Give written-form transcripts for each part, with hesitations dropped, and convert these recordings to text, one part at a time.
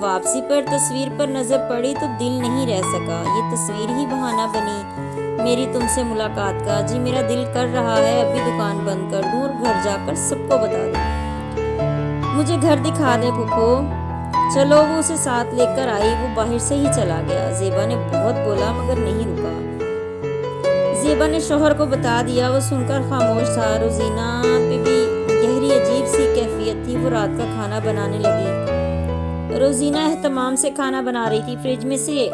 واپسی پر تصویر پر نظر پڑی تو دل نہیں رہ سکا. یہ تصویر ہی بہانہ بنی میری تم سے ملاقات کا. جی میرا دل کر رہا ہے ابھی دکان بند کر دوں اور گھر جا کر سب کو بتا دوں. مجھے گھر دکھا دے پھپھو. چلو. وہ اسے ساتھ لے کر آئی. وہ باہر سے ہی چلا گیا. زیبا نے بہت بولا مگر نہیں رکا. زیبا نے شوہر کو بتا دیا. وہ سن کر خاموش تھا. روزینہ پہ بھی گہری عجیب سی کیفیت تھی. وہ رات کا کھانا بنانے لگی. روزینہ اہتمام سے کھانا بنا رہی تھی. فریج میں سے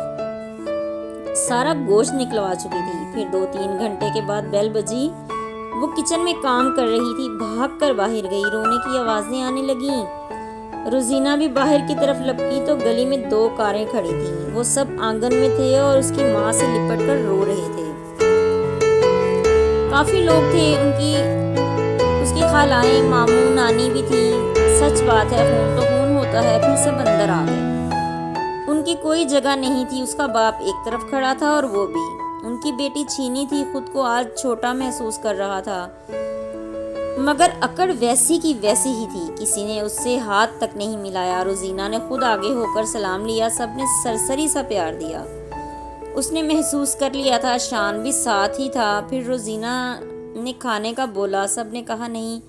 سارا گوشت نکلوا چکی تھی. پھر 2-3 گھنٹے کے بعد بیل بجی. وہ کچن میں کام کر رہی تھی. بھاگ کر باہر گئی. رونے کی آوازیں آنے لگیں. روزینہ بھی باہر کی طرف لپکی تو گلی میں 2 کاریں کھڑی تھیں. وہ سب آنگن میں تھے اور اس کی ماں سے لپٹ کر رو رہے تھے. کافی لوگ تھے. اس کی خالائیں ماموں نانی بھی تھیں. سچ بات ہے خون تو خون ہوتا ہے. پھر سب اندر آ گئے. ان کی کوئی جگہ نہیں تھی. اس کا باپ ایک طرف کھڑا تھا اور وہ بھی. ان کی بیٹی چھینی تھی. خود کو آج چھوٹا محسوس کر رہا تھا مگر اکڑ ویسی کی ویسی ہی تھی. کسی نے اس سے ہاتھ تک نہیں ملایا. روزینہ نے خود آگے ہو کر سلام لیا. سب نے سرسری سا پیار دیا. اس نے محسوس کر لیا تھا شان بھی ساتھ ہی تھا. پھر روزینہ نے کھانے کا بولا. سب نے کہا نہیں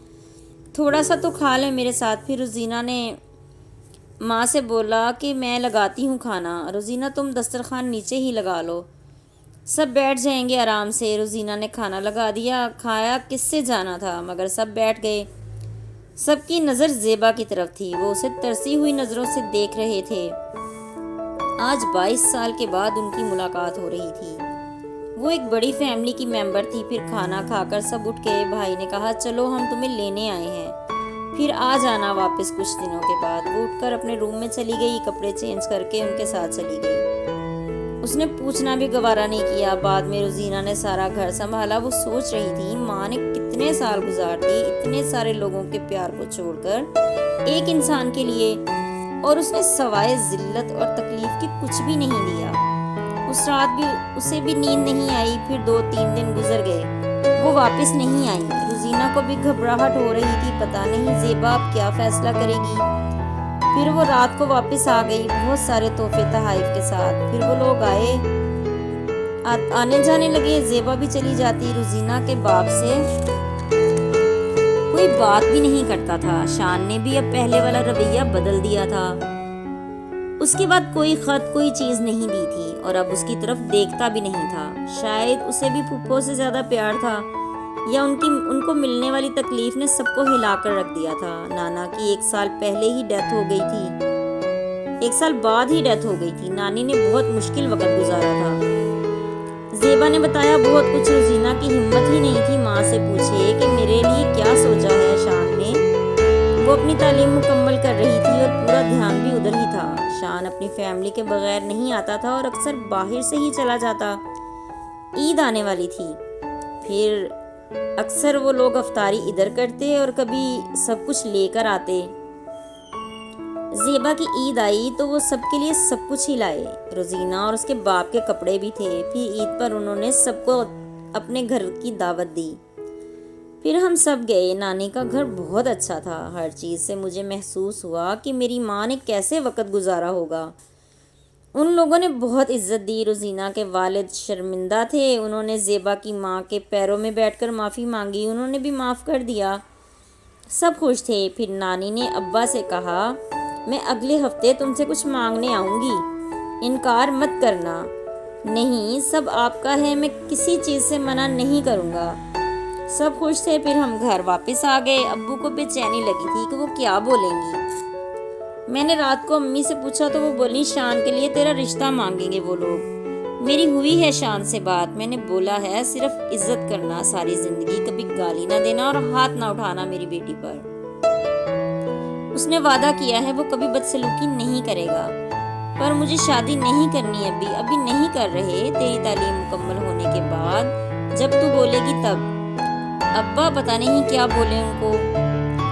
تھوڑا سا تو کھا لے میرے ساتھ. پھر روزینہ نے ماں سے بولا کہ میں لگاتی ہوں کھانا. روزینہ تم دسترخوان نیچے ہی لگا لو. سب بیٹھ جائیں گے آرام سے. روزینہ نے کھانا لگا دیا. کھایا کس سے جانا تھا مگر سب بیٹھ گئے. سب کی نظر زیبا کی طرف تھی. وہ اسے ترسی ہوئی نظروں سے دیکھ رہے تھے. آج 22 سال کے بعد ان کی ملاقات ہو رہی تھی. وہ ایک بڑی فیملی کی ممبر تھی. پھر کھانا کھا کر سب اٹھ گئے. بھائی نے کہا چلو ہم تمہیں لینے آئے ہیں پھر آ جانا واپس کچھ دنوں کے بعد. وہ اٹھ کر اپنے روم میں چلی گئی. کپڑے چینج کر کے ان کے ساتھ چلی گئی. اس نے پوچھنا بھی گوارا نہیں کیا. بعد میں روزینہ نے سارا گھر سنبھالا. وہ سوچ رہی تھی ماں نے کتنے سال گزار دیے اتنے سارے لوگوں کے پیار کو چھوڑ کر ایک انسان کے لیے اور اس نے سوائے ذلت اور تکلیف کی کچھ بھی نہیں دیا. اس رات بھی اسے بھی نیند نہیں آئی. پھر 2-3 دن گزر گئے. وہ واپس نہیں آئی. روزینہ کو بھی گھبراہٹ ہو رہی تھی. پتہ نہیں زیبا اب کیا فیصلہ کرے گی. پھر وہ رات کو واپس آ گئی بہت سارے تحفے تحائف کے ساتھ. پھر وہ لوگ آنے جانے لگے. زیبا بھی چلی جاتی. روزینہ کے باپ سے کوئی بات بھی نہیں کرتا تھا. شان نے بھی اب پہلے والا رویہ بدل دیا تھا. اس کے بعد کوئی خط کوئی چیز نہیں دی تھی اور اب اس کی طرف دیکھتا بھی نہیں تھا. شاید اسے بھی پھپھو سے زیادہ پیار تھا یا ان کو ملنے والی تکلیف نے سب کو ہلا کر رکھ دیا تھا. نانا کی 1 سال پہلے ہی ڈیتھ ہو گئی تھی. 1 سال بعد ہی ڈیتھ ہو گئی تھی. نانی نے بہت مشکل وقت گزارا تھا. زیبا نے بتایا بہت کچھ. روزینہ کی ہمت ہی نہیں تھی ماں سے پوچھے کہ میرے لیے کیا سوچا ہے شان نے. وہ اپنی تعلیم مکمل کر رہی تھی اور پورا دھیان بھی ادھر ہی تھا. شان اپنی فیملی کے بغیر نہیں آتا تھا اور اکثر باہر سے ہی چلا جاتا. عید آنے والی تھی. پھر اکثر وہ لوگ افطاری ادھر کرتے اور کبھی سب کچھ لے کر آتے. زیبا کی عید آئی تو وہ سب کے لیے سب کچھ ہی لائے. روزینہ اور اس کے باپ کے کپڑے بھی تھے. پھر عید پر انہوں نے سب کو اپنے گھر کی دعوت دی. پھر ہم سب گئے. نانی کا گھر بہت اچھا تھا. ہر چیز سے مجھے محسوس ہوا کہ میری ماں نے کیسے وقت گزارا ہوگا. ان لوگوں نے بہت عزت دی. روزینہ کے والد شرمندہ تھے. انہوں نے زیبا کی ماں کے پیروں میں بیٹھ کر معافی مانگی. انہوں نے بھی معاف کر دیا. سب خوش تھے. پھر نانی نے ابا سے کہا میں اگلے ہفتے تم سے کچھ مانگنے آؤں گی. انکار مت کرنا. نہیں سب آپ کا ہے. میں کسی چیز سے منع نہیں کروں گا. سب خوش تھے. پھر ہم گھر واپس آ گئے. ابو کو بے چینی لگی تھی کہ وہ کیا بولیں گی. میں نے رات کو امی سے پوچھا تو وہ بولی شان کے لیے تیرا رشتہ مانگیں گے وہ لوگ. میری ہوئی ہے شان سے بات. میں نے بولا ہے صرف عزت کرنا ساری زندگی. کبھی گالی نہ دینا اور ہاتھ نہ اٹھانا میری بیٹی پر. اس نے وعدہ کیا ہے وہ کبھی بدسلوکی نہیں کرے گا. پر مجھے شادی نہیں کرنی ابھی نہیں کر رہے. تیری تعلیم مکمل ہونے کے بعد جب تو بولے گی تب. ابا پتہ نہیں کیا بولے ان کو.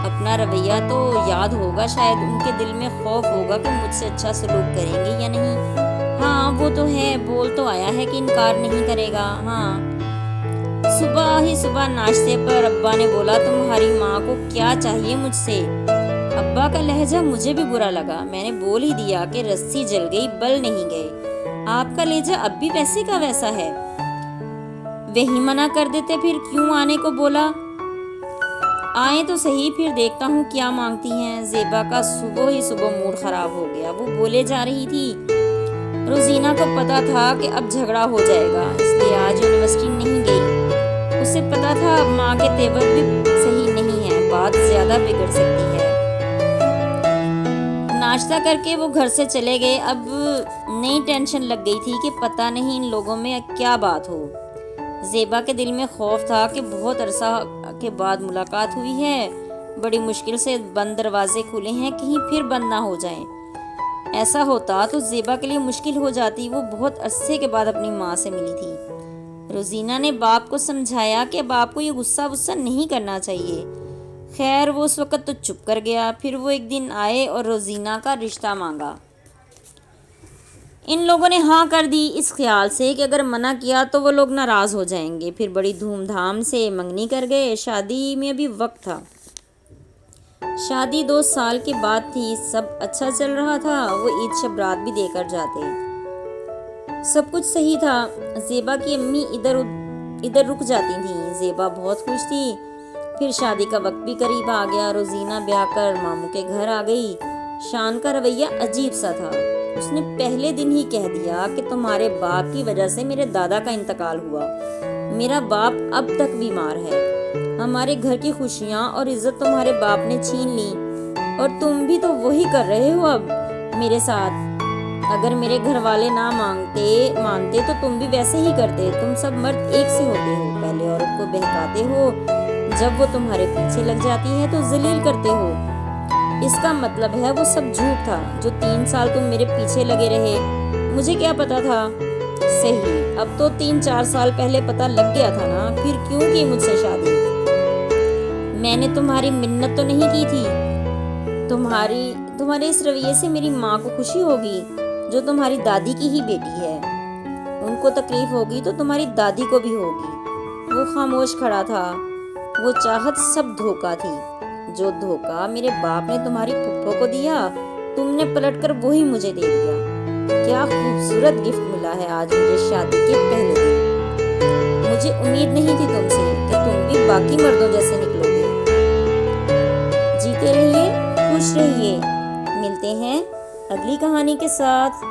اپنا رویہ تو یاد ہوگا. شاید ان کے دل میں خوف ہوگا کہ مجھ سے اچھا سلوک کریں گے یا نہیں. ہاں وہ تو ہے. بول تو آیا ہے کہ انکار نہیں کرے گا. ہاں صبح ناشتے پر ابا نے بولا تمہاری ماں کو کیا چاہیے مجھ سے. ابا کا لہجہ مجھے بھی برا لگا. میں نے بول ہی دیا کہ رسی جل گئی بل نہیں گئے. آپ کا لہجہ اب بھی ویسے کا ویسا ہے. وہی منع کر دیتے پھر کیوں آنے کو بولا؟ آئیں تو صحیح پھر دیکھتا ہوں کیا مانگتی ہیں. زیبا کا صبح ہی موڈ خراب ہو گیا. وہ بولے جا رہی تھی. روزینہ کو پتا تھا کہ اب جھگڑا ہو جائے گا اس لیے آج یونیورسٹی نہیں گئی. اسے پتا تھا اب ماں کے تیور بھی صحیح نہیں ہیں. بات زیادہ بگڑ سکتی ہے. ناشتہ کر کے وہ گھر سے چلے گئے. اب نئی ٹینشن لگ گئی تھی کہ پتہ نہیں ان لوگوں میں کیا بات ہو. زیبا کے دل میں خوف تھا کہ بہت عرصہ کے بعد ملاقات ہوئی ہے. بڑی مشکل سے بند دروازے کھلے ہیں کہیں پھر بند نہ ہو جائیں. ایسا ہوتا تو زیبا کے لیے مشکل ہو جاتی. وہ بہت عرصے کے بعد اپنی ماں سے ملی تھی. روزینہ نے باپ کو سمجھایا کہ باپ کو یہ غصہ نہیں کرنا چاہیے. خیر وہ اس وقت تو چپ کر گیا. پھر وہ ایک دن آئے اور روزینہ کا رشتہ مانگا. ان لوگوں نے ہاں کر دی اس خیال سے کہ اگر منع کیا تو وہ لوگ ناراض ہو جائیں گے. پھر بڑی دھوم دھام سے منگنی کر گئے. شادی میں بھی وقت تھا. شادی 2 سال کے بعد تھی. سب اچھا چل رہا تھا. وہ عید شب رات بھی دے کر جاتے. سب کچھ صحیح تھا. زیبا کی امی ادھر رک جاتی تھیں. زیبا بہت خوش تھی. پھر شادی کا وقت بھی قریب آ گیا. روزینہ بیاہ کر ماموں کے گھر آ گئی. شان کا رویہ عجیب سا تھا. اس نے پہلے دن ہی کہہ دیا کہ تمہارے باپ کی وجہ سے میرے دادا کا انتقال ہوا. میرا باپ اب تک بیمار ہے. ہمارے گھر کی خوشیاں اور عزت تمہارے باپ نے چھین لی اور تم بھی تو وہی کر رہے ہو اب میرے ساتھ. اگر میرے گھر والے نہ مانتے تو تم بھی ویسے ہی کرتے. تم سب مرد ایک سے ہوتے ہو. پہلے عورت کو بہکاتے ہو, جب وہ تمہارے پیچھے لگ جاتی ہے تو ذلیل کرتے ہو. اس کا مطلب ہے وہ سب جھوٹ تھا. جو 3 سال تم میرے پیچھے لگے رہے, مجھے کیا پتا تھا. صحیح, اب تو 3-4 سال پہلے پتا لگ گیا تھا نا. پھر کیوں کی مجھ سے شادی؟ میں نے تمہاری منت تو نہیں کی تھی. تمہارے اس رویے سے میری ماں کو خوشی ہوگی جو تمہاری دادی کی ہی بیٹی ہے. ان کو تکلیف ہوگی تو تمہاری دادی کو بھی ہوگی. وہ خاموش کھڑا تھا. وہ چاہت سب دھوکا تھی. جو دھوکا میرے باپ نے تمہاری پھپھو کو دیا, تم نے پلٹ کر وہی مجھے دے دیا. کیا خوبصورت گفٹ ملا ہے آج مجھے شادی کے پہلے دن. مجھے امید نہیں تھی تم سے کہ تم بھی باقی مردوں جیسے نکلو گے. جیتے رہیے, خوش رہیے. ملتے ہیں اگلی کہانی کے ساتھ.